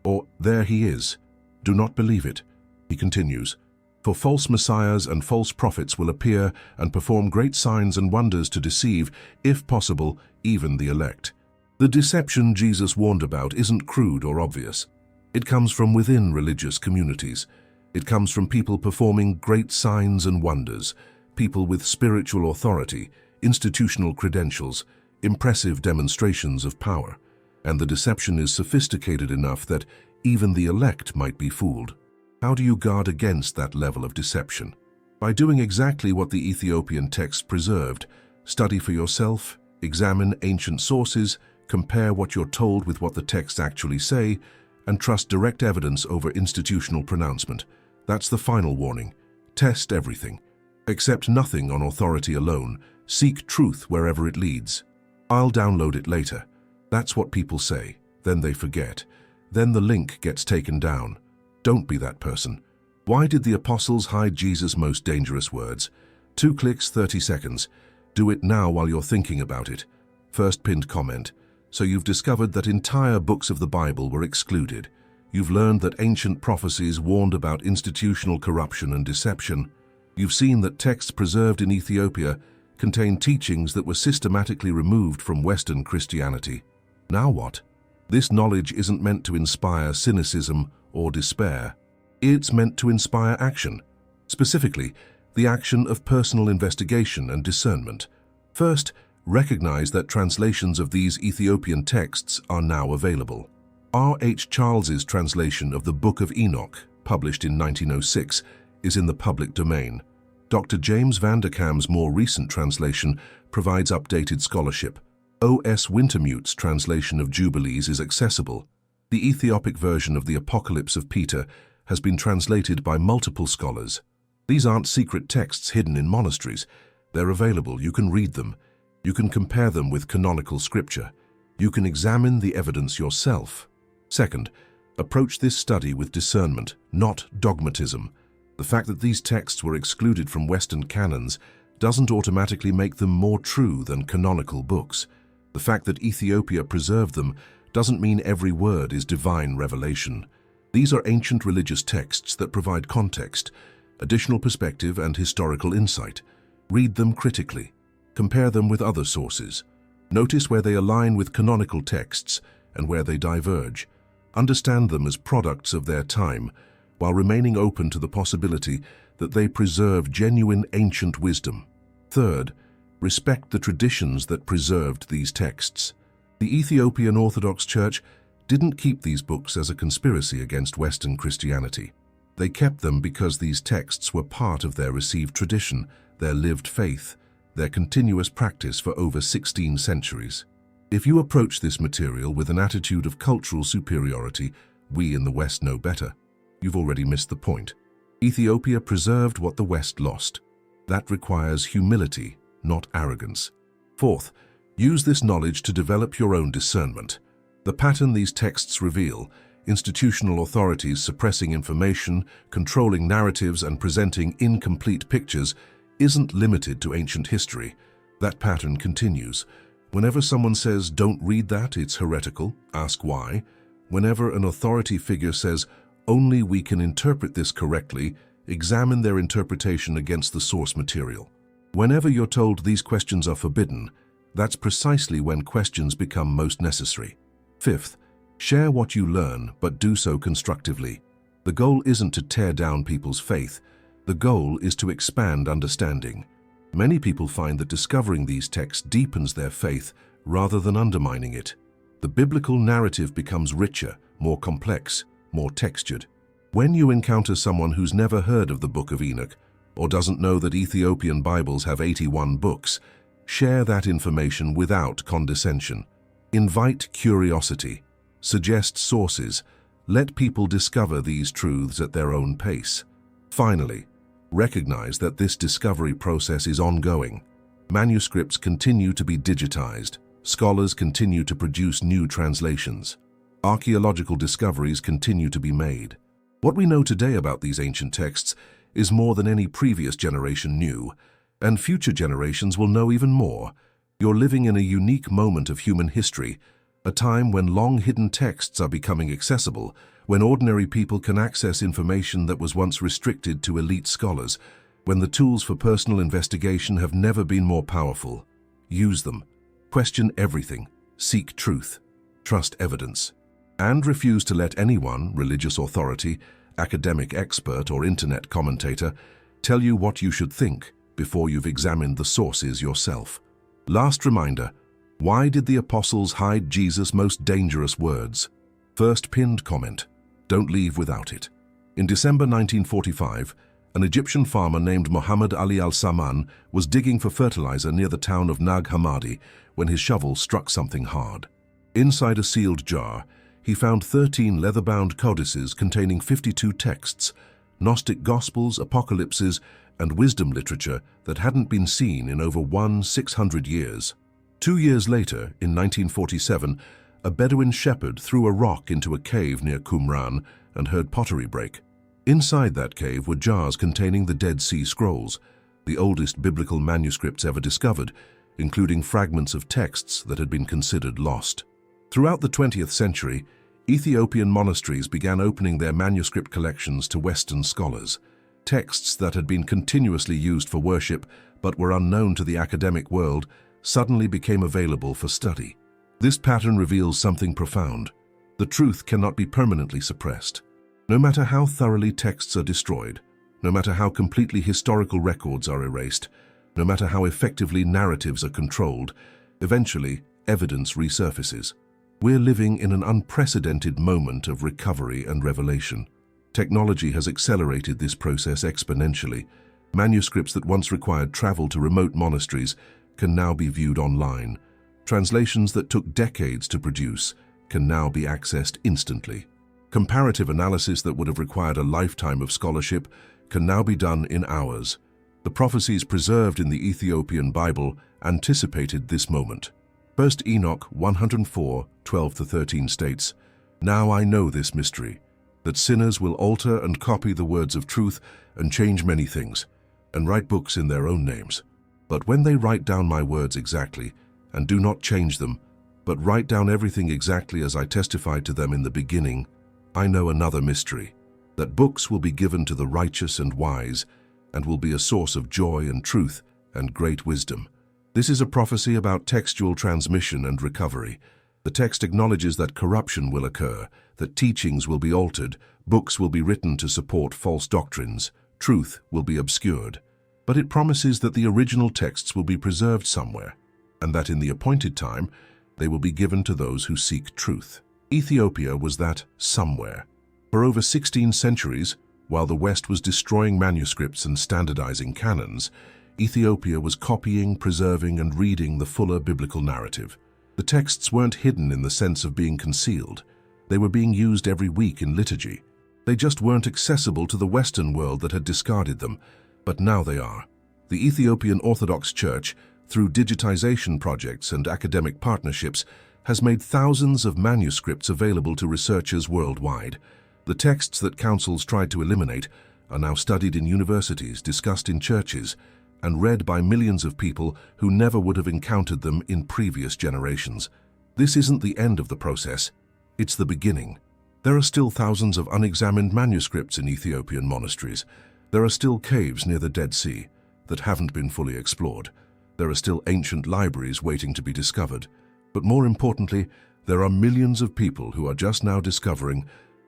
or "There he is," do not believe it. He continues, "For false messiahs and false prophets will appear and perform great signs and wonders to deceive, if possible, even the elect." The deception Jesus warned about isn't crude or obvious. It comes from within religious communities. It comes from people performing great signs and wonders, people with spiritual authority, institutional credentials, impressive demonstrations of power. And the deception is sophisticated enough that even the elect might be fooled. How do you guard against that level of deception? By doing exactly what the Ethiopian text preserved: study for yourself, examine ancient sources, compare what you're told with what the texts actually say, and trust direct evidence over institutional pronouncement. That's the final warning. Test everything. Accept nothing on authority alone. Seek truth wherever it leads. I'll download it later. That's what people say. Then they forget. Then the link gets taken down. Don't be that person. Why did the apostles hide Jesus' most dangerous words? 2 clicks, 30 seconds. Do it now while you're thinking about it. First pinned comment. So you've discovered that entire books of the Bible were excluded. You've learned that ancient prophecies warned about institutional corruption and deception. You've seen that texts preserved in Ethiopia contain teachings that were systematically removed from Western Christianity. Now what? This knowledge isn't meant to inspire cynicism or despair. It's meant to inspire action, specifically the action of personal investigation and discernment. First, recognize that translations of these Ethiopian texts are now available. R. H. Charles's translation of the Book of Enoch, published in 1906, is in the public domain. Dr. James Vanderkam's more recent translation provides updated scholarship. O. S. Wintermute's translation of Jubilees is accessible. The Ethiopic version of the Apocalypse of Peter has been translated by multiple scholars. These aren't secret texts hidden in monasteries. They're available. You can read them. You can compare them with canonical scripture. You can examine the evidence yourself. Second, approach this study with discernment, not dogmatism. The fact that these texts were excluded from Western canons doesn't automatically make them more true than canonical books. The fact that Ethiopia preserved them doesn't mean every word is divine revelation. These are ancient religious texts that provide context, additional perspective, and historical insight. Read them critically. Compare them with other sources. Notice where they align with canonical texts and where they diverge. Understand them as products of their time, while remaining open to the possibility that they preserve genuine ancient wisdom. Third, respect the traditions that preserved these texts. The Ethiopian Orthodox Church didn't keep these books as a conspiracy against Western Christianity. They kept them because these texts were part of their received tradition, their lived faith, their continuous practice for over 16 centuries. If you approach this material with an attitude of cultural superiority, we in the West know better, you've already missed the point. Ethiopia preserved what the West lost. That requires humility, not arrogance. Fourth, use this knowledge to develop your own discernment. The pattern these texts reveal, institutional authorities suppressing information, controlling narratives, and presenting incomplete pictures, isn't limited to ancient history. That pattern continues. Whenever someone says, "Don't read that, it's heretical," ask why. Whenever an authority figure says, "Only we can interpret this correctly," examine their interpretation against the source material. Whenever you're told these questions are forbidden, that's precisely when questions become most necessary. Fifth, share what you learn, but do so constructively. The goal isn't to tear down people's faith. The goal is to expand understanding. Many people find that discovering these texts deepens their faith rather than undermining it. The biblical narrative becomes richer, more complex, more textured. When you encounter someone who's never heard of the Book of Enoch or doesn't know that Ethiopian Bibles have 81 books, share that information without condescension. Invite curiosity. Suggest sources. Let people discover these truths at their own pace. Finally, recognize that this discovery process is ongoing. Manuscripts continue to be digitized. Scholars continue to produce new translations. Archaeological discoveries continue to be made. What we know today about these ancient texts is more than any previous generation knew, and future generations will know even more. You're living in a unique moment of human history, a time when long-hidden texts are becoming accessible, when ordinary people can access information that was once restricted to elite scholars, when the tools for personal investigation have never been more powerful. Use them. Question everything. Seek truth. Trust evidence. And refuse to let anyone, religious authority, academic expert, or internet commentator, tell you what you should think before you've examined the sources yourself. Last reminder, why did the apostles hide Jesus' most dangerous words? First pinned comment. Don't leave without it. In December 1945, an Egyptian farmer named Muhammad Ali al-Saman was digging for fertilizer near the town of Nag Hammadi when his shovel struck something hard. Inside a sealed jar, he found 13 leather-bound codices containing 52 texts, Gnostic Gospels, apocalypses, and wisdom literature that hadn't been seen in over 600 years. 2 years later, in 1947, a Bedouin shepherd threw a rock into a cave near Qumran and heard pottery break. Inside that cave were jars containing the Dead Sea Scrolls, the oldest biblical manuscripts ever discovered, including fragments of texts that had been considered lost. Throughout the 20th century, Ethiopian monasteries began opening their manuscript collections to Western scholars. Texts that had been continuously used for worship but were unknown to the academic world suddenly became available for study. This pattern reveals something profound. The truth cannot be permanently suppressed. No matter how thoroughly texts are destroyed, no matter how completely historical records are erased, no matter how effectively narratives are controlled, eventually evidence resurfaces. We're living in an unprecedented moment of recovery and revelation. Technology has accelerated this process exponentially. Manuscripts that once required travel to remote monasteries can now be viewed online. Translations that took decades to produce can now be accessed instantly. Comparative analysis that would have required a lifetime of scholarship can now be done in hours. The prophecies preserved in the Ethiopian Bible anticipated this moment. 1 Enoch 104:12-13 states, "Now I know this mystery, that sinners will alter and copy the words of truth and change many things, and write books in their own names. But when they write down my words exactly, and do not change them, but write down everything exactly as I testified to them in the beginning, I know another mystery, that books will be given to the righteous and wise, and will be a source of joy and truth and great wisdom." This is a prophecy about textual transmission and recovery. The text acknowledges that corruption will occur, that teachings will be altered, books will be written to support false doctrines, truth will be obscured. But it promises that the original texts will be preserved somewhere, and that in the appointed time, they will be given to those who seek truth. Ethiopia was that somewhere. For over 16 centuries, while the West was destroying manuscripts and standardizing canons, Ethiopia was copying, preserving, and reading the fuller biblical narrative. The texts weren't hidden in the sense of being concealed. They were being used every week in liturgy. They just weren't accessible to the Western world that had discarded them, but now they are. The Ethiopian Orthodox Church, through digitization projects and academic partnerships, has made thousands of manuscripts available to researchers worldwide. The texts that councils tried to eliminate are now studied in universities, discussed in churches, and read by millions of people who never would have encountered them in previous generations. This isn't the end of the process, it's the beginning. There are still thousands of unexamined manuscripts in Ethiopian monasteries. There are still caves near the Dead Sea that haven't been fully explored. There are still ancient libraries waiting to be discovered. But more importantly, there are millions of people who are just now discovering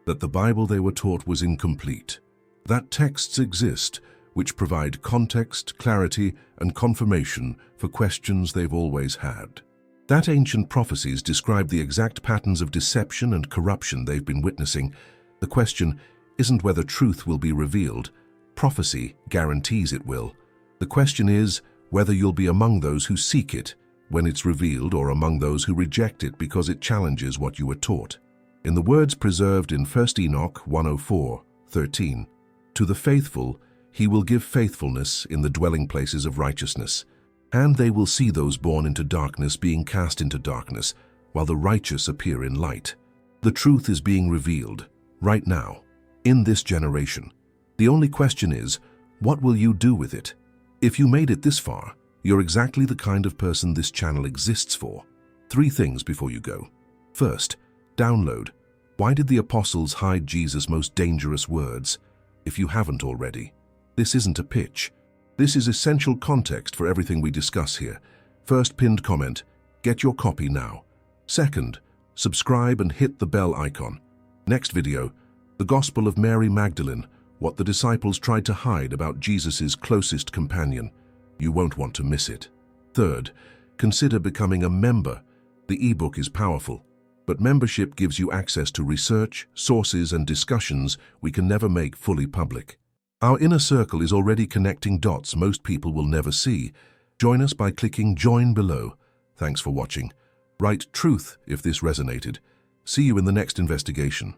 that the Bible they were taught was incomplete. That texts exist which provide context, clarity, and confirmation for questions they've always had. That ancient prophecies describe the exact patterns of deception and corruption they've been witnessing. The question isn't whether truth will be revealed. Prophecy guarantees it will. The question is whether you'll be among those who seek it when it's revealed or among those who reject it because it challenges what you were taught. In the words preserved in 1 Enoch 1:13, "To the faithful he will give faithfulness in the dwelling places of righteousness, and they will see those born into darkness being cast into darkness, while the righteous appear in light." The truth is being revealed right now, in this generation. The only question is, what will you do with it? If you made it this far, you're exactly the kind of person this channel exists for. 3 things before you go. First, download Why Did the Apostles Hide Jesus' Most Dangerous Words? If you haven't already. This isn't a pitch. This is essential context for everything we discuss here. First pinned comment, get your copy now. Second, subscribe and hit the bell icon. Next video, the Gospel of Mary Magdalene, what the disciples tried to hide about Jesus' closest companion. You won't want to miss it. Third, consider becoming a member. The ebook is powerful, but membership gives you access to research, sources, and discussions we can never make fully public. Our inner circle is already connecting dots most people will never see. Join us by clicking join below. Thanks for watching. Write truth if this resonated. See you in the next investigation.